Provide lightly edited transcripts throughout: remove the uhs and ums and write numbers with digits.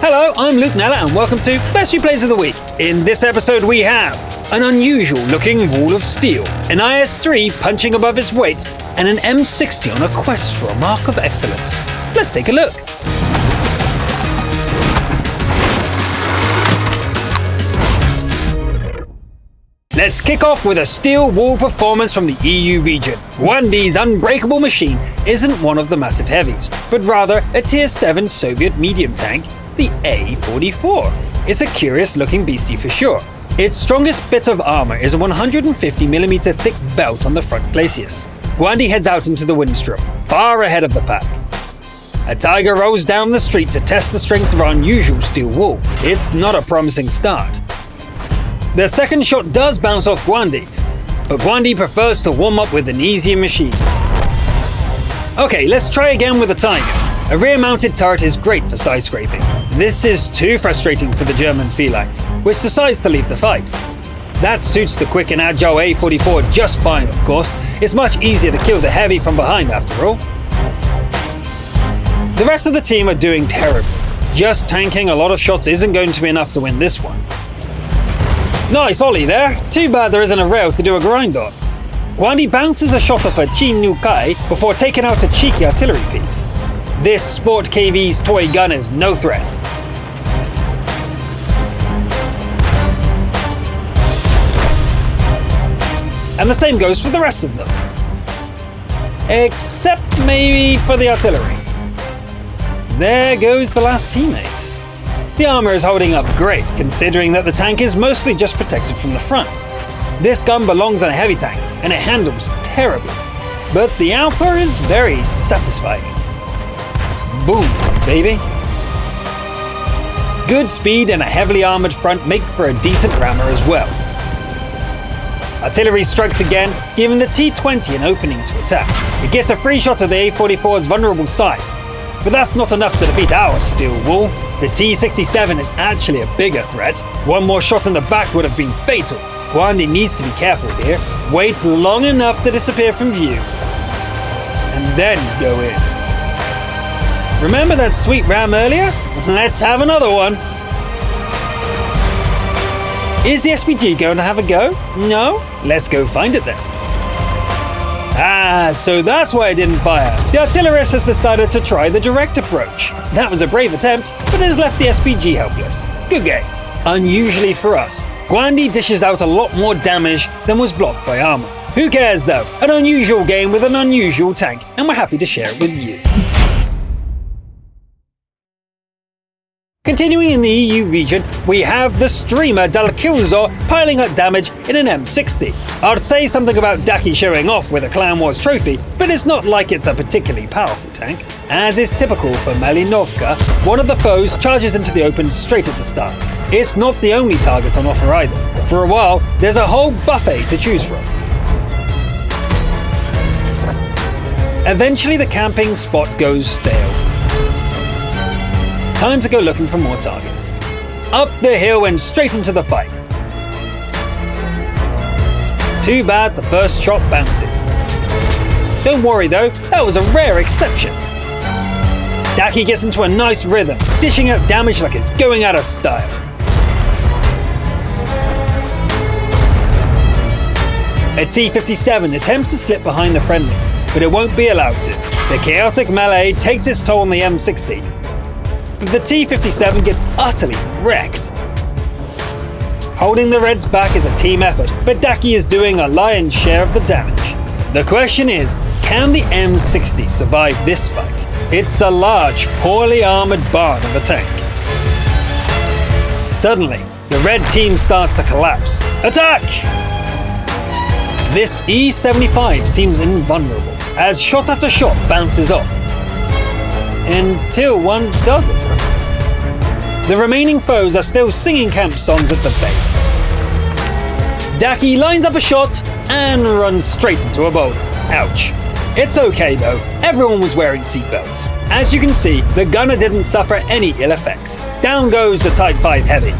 Hello, I'm Luke Nella and welcome to Best Replays of the Week. In this episode we have an unusual looking wall of steel, an IS-3 punching above its weight, and an M60 on a quest for a mark of excellence. Let's take a look. Let's kick off with a steel wall performance from the EU region. Gwandi's unbreakable machine isn't one of the massive heavies, but rather a Tier 7 Soviet medium tank, the A-44. It's a curious looking beastie for sure. Its strongest bit of armor is a 150mm thick belt on the front glacis. Gwandi heads out into the Windstrom, far ahead of the pack. A tiger rolls down the street to test the strength of our unusual steel wall. It's not a promising start. The second shot does bounce off Gwandi, but Gwandi prefers to warm up with an easier machine. Okay, let's try again with the Tiger. A rear-mounted turret is great for side scraping. This is too frustrating for the German feline, which decides to leave the fight. That suits the quick and agile A-44 just fine, of course. It's much easier to kill the heavy from behind after all. The rest of the team are doing terribly. Just tanking a lot of shots isn't going to be enough to win this one. Nice ollie there. Too bad there isn't a rail to do a grind on. Gwandi bounces a shot off a Chi-Nu-Kai before taking out a cheeky artillery piece. This Sport KV's toy gun is no threat. And the same goes for the rest of them. Except maybe for the artillery. There goes the last teammates. The armor is holding up great, considering that the tank is mostly just protected from the front. This gun belongs on a heavy tank, and it handles terribly. But the Alpha is very satisfying. Boom, baby. Good speed and a heavily armored front make for a decent rammer as well. Artillery strikes again, giving the T-20 an opening to attack. It gets a free shot of the A-44's vulnerable side. But that's not enough to defeat our steel wall. The T-67 is actually a bigger threat. One more shot in the back would have been fatal. Gwandi needs to be careful here. Wait long enough to disappear from view. And then go in. Remember that sweet ram earlier? Let's have another one. Is the SPG going to have a go? No? Let's go find it then. So that's why I didn't fire. The artillerist has decided to try the direct approach. That was a brave attempt, but has left the SPG helpless. Good game. Unusually for us, Gwandi dishes out a lot more damage than was blocked by armor. Who cares though? An unusual game with an unusual tank, and we're happy to share it with you. Continuing in the EU region, we have the streamer Dalkilzor piling up damage in an M60. I'd say something about Daki showing off with a Clan Wars trophy, but it's not like it's a particularly powerful tank. As is typical for Malinovka, one of the foes charges into the open straight at the start. It's not the only target on offer either. For a while, there's a whole buffet to choose from. Eventually the camping spot goes stale. Time to go looking for more targets. Up the hill and straight into the fight. Too bad the first shot bounces. Don't worry though, that was a rare exception. Daki gets into a nice rhythm, dishing out damage like it's going out of style. A T-57 attempts to slip behind the friendlies, but it won't be allowed to. The chaotic melee takes its toll on the M60. But the T-57 gets utterly wrecked. Holding the Reds back is a team effort, but Daki is doing a lion's share of the damage. The question is, can the M60 survive this fight? It's a large, poorly armored barn of a tank. Suddenly, the red team starts to collapse. Attack! This E-75 seems invulnerable, as shot after shot bounces off. Until one doesn't. The remaining foes are still singing camp songs at the base. Daki lines up a shot and runs straight into a boulder. Ouch. It's okay though, everyone was wearing seatbelts. As you can see, the gunner didn't suffer any ill effects. Down goes the Type 5 Heavy.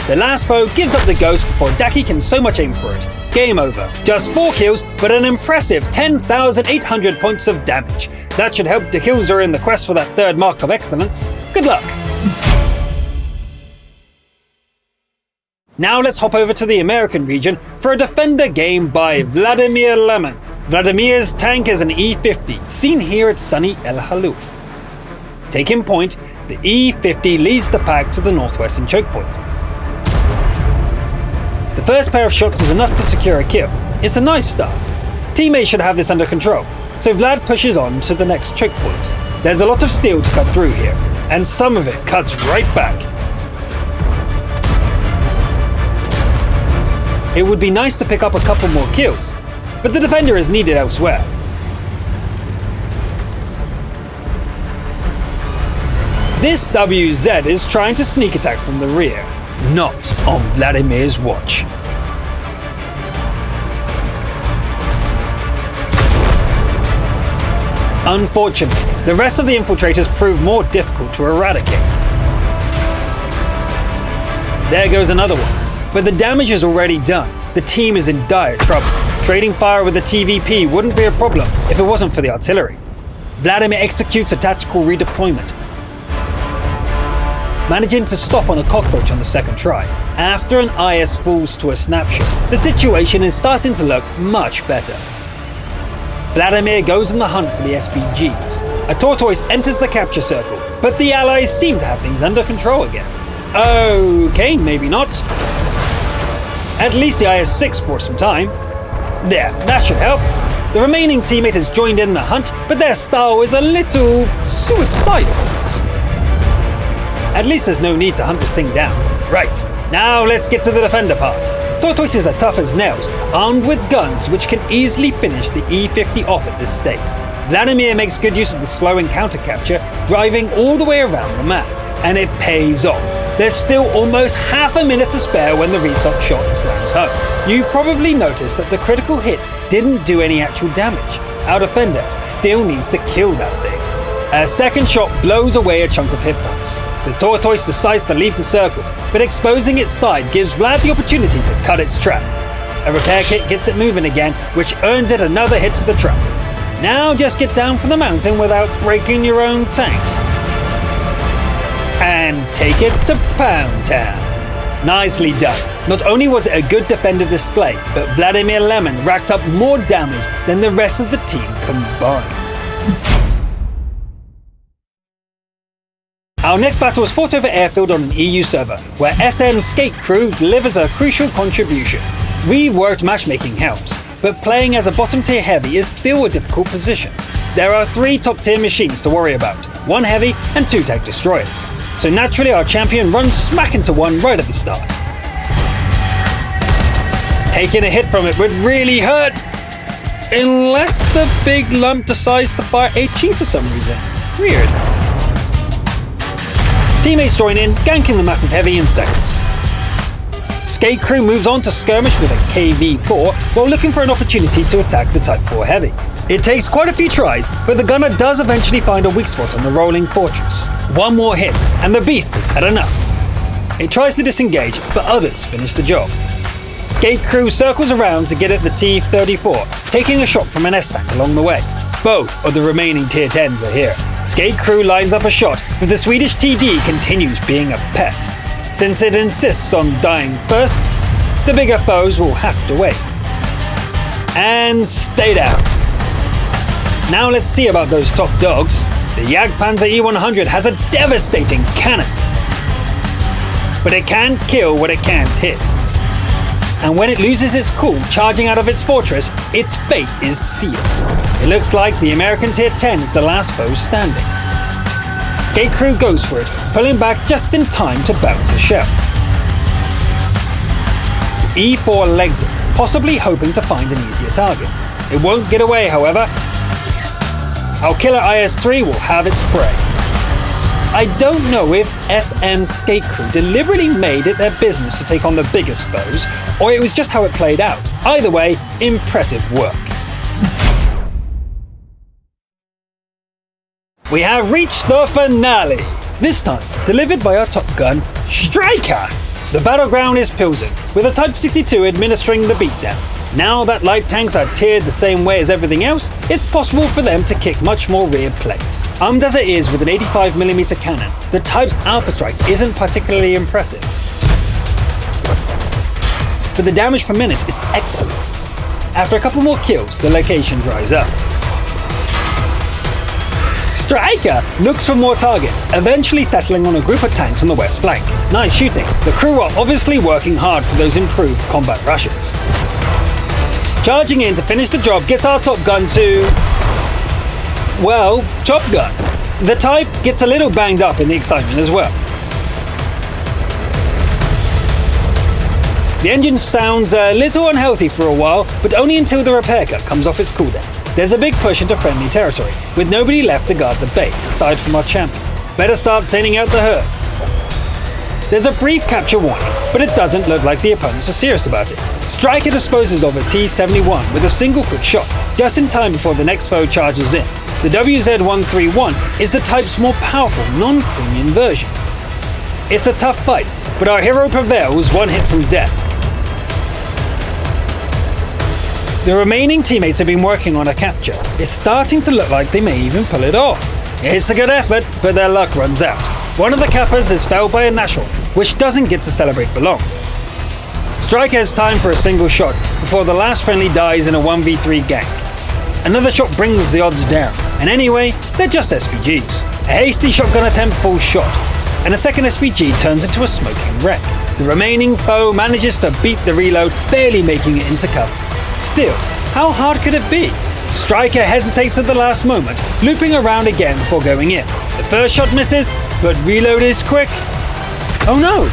The last foe gives up the ghost before Daki can so much aim for it. Game over. Just 4 kills, but an impressive 10,800 points of damage. That should help Dalkilzor in the quest for that third mark of excellence. Good luck! Now let's hop over to the American region for a defender game by Vladimir Leman. Vladimir's tank is an E50, seen here at sunny El Haluf. Taking point, the E50 leads the pack to the northwestern choke point. The first pair of shots is enough to secure a kill. It's a nice start. Teammates should have this under control, so Vlad pushes on to the next choke point. There's a lot of steel to cut through here, and some of it cuts right back. It would be nice to pick up a couple more kills, but the defender is needed elsewhere. This WZ is trying to sneak attack from the rear, not on Vladimir's watch. Unfortunately, the rest of the infiltrators prove more difficult to eradicate. There goes another one, but the damage is already done. The team is in dire trouble. Trading fire with the TVP wouldn't be a problem if it wasn't for the artillery. Vladimir executes a tactical redeployment, managing to stop on a cockroach on the second try. After an IS falls to a snapshot, the situation is starting to look much better. Vladimir goes on the hunt for the SPGs. A tortoise enters the capture circle, but the allies seem to have things under control again. Okay, maybe not. At least the IS-6 bought some time. There, that should help. The remaining teammate has joined in the hunt, but their style is a little suicidal. At least there's no need to hunt this thing down. Right, now let's get to the defender part. Tortoises are tough as nails, armed with guns which can easily finish the E50 off at this state. Vladimir makes good use of the slow encounter capture, driving all the way around the map, and it pays off. There's still almost half a minute to spare when the resup shot slams home. You probably noticed that the critical hit didn't do any actual damage. Our defender still needs to kill that thing. A second shot blows away a chunk of hit points. The tortoise decides to leave the circle, but exposing its side gives Vlad the opportunity to cut its trap. A repair kit gets it moving again, which earns it another hit to the trap. Now just get down from the mountain without breaking your own tank. And take it to Pound Town. Nicely done. Not only was it a good defender display, but Vladimir Leman racked up more damage than the rest of the team combined. Our next battle was fought over airfield on an EU server, where SM Skate Crew delivers a crucial contribution. Reworked matchmaking helps, but playing as a bottom tier heavy is still a difficult position. There are 3 top tier machines to worry about, 1 heavy and 2 tank destroyers. So naturally our champion runs smack into one right at the start. Taking a hit from it would really hurt, unless the big lump decides to fire HE for some reason. Weird. Teammates join in, ganking the massive heavy in seconds. Skate Crew moves on to skirmish with a KV-4 while looking for an opportunity to attack the Type 4 heavy. It takes quite a few tries, but the gunner does eventually find a weak spot on the rolling fortress. One more hit, and the beast has had enough. It tries to disengage, but others finish the job. Skate Crew circles around to get at the T-34, taking a shot from an S-tank along the way. Both of the remaining Tier 10s are here. Skate Crew lines up a shot, but the Swedish TD continues being a pest. Since it insists on dying first, the bigger foes will have to wait. And stay down. Now let's see about those top dogs. The Jagdpanzer E100 has a devastating cannon, but it can't kill what it can't hit. And when it loses its cool charging out of its fortress, its fate is sealed. It looks like the American Tier 10 is the last foe standing. Skate Crew goes for it, pulling back just in time to bounce a shell. The E4 legs it, possibly hoping to find an easier target. It won't get away, however. Our killer IS-3 will have its prey. I don't know if SM Skate Crew deliberately made it their business to take on the biggest foes, or it was just how it played out. Either way, impressive work. We have reached the finale, this time delivered by our top gun, Striker. The battleground is Pilsen, with a Type 62 administering the beatdown. Now that light tanks are tiered the same way as everything else, it's possible for them to kick much more rear plate. Armed as it is with an 85mm cannon, the Type's Alpha Strike isn't particularly impressive. but the damage per minute is excellent. After a couple more kills, the location dries up. Striker looks for more targets, eventually settling on a group of tanks on the west flank. Nice shooting. The crew are obviously working hard for those improved combat rushes. Charging in to finish the job gets our top gun to... well, Chop Gun. The type gets a little banged up in the excitement as well. The engine sounds a little unhealthy for a while, but only until the repair cut comes off its cooldown. There's a big push into friendly territory, with nobody left to guard the base aside from our champion. Better start thinning out the herd. There's a brief capture warning, but it doesn't look like the opponents are serious about it. Striker disposes of a T-71 with a single quick shot, just in time before the next foe charges in. The WZ-131 is the type's more powerful, non-premium version. It's a tough fight, but our hero prevails one hit from death. The remaining teammates have been working on a capture. It's starting to look like they may even pull it off. It's a good effort, but their luck runs out. One of the cappers is felled by a Nashorn, which doesn't get to celebrate for long. Striker has time for a single shot before the last friendly dies in a 1v3 gank. Another shot brings the odds down, and anyway, they're just SPGs. A hasty shotgun attempt falls short, and a second SPG turns into a smoking wreck. The remaining foe manages to beat the reload, barely making it into cover. Still, how hard could it be? Striker hesitates at the last moment, looping around again before going in. The first shot misses, but reload is quick. Oh no!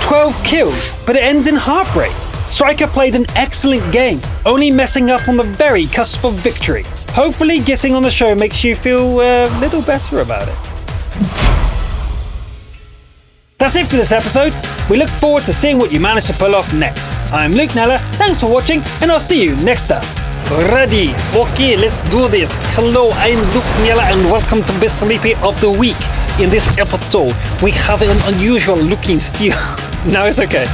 "12 kills, but it ends in heartbreak. Striker played an excellent game, only messing up on the very cusp of victory. Hopefully getting on the show makes you feel a little better about it. That's it for this episode. We look forward to seeing what you manage to pull off next. I'm Luke Neller, thanks for watching, and I'll see you next time. Ready? Okay, let's do this. Hello, I'm Luke Neller, and welcome to Best Sleepy of the Week. In this episode, we have an unusual looking steel. No, it's okay.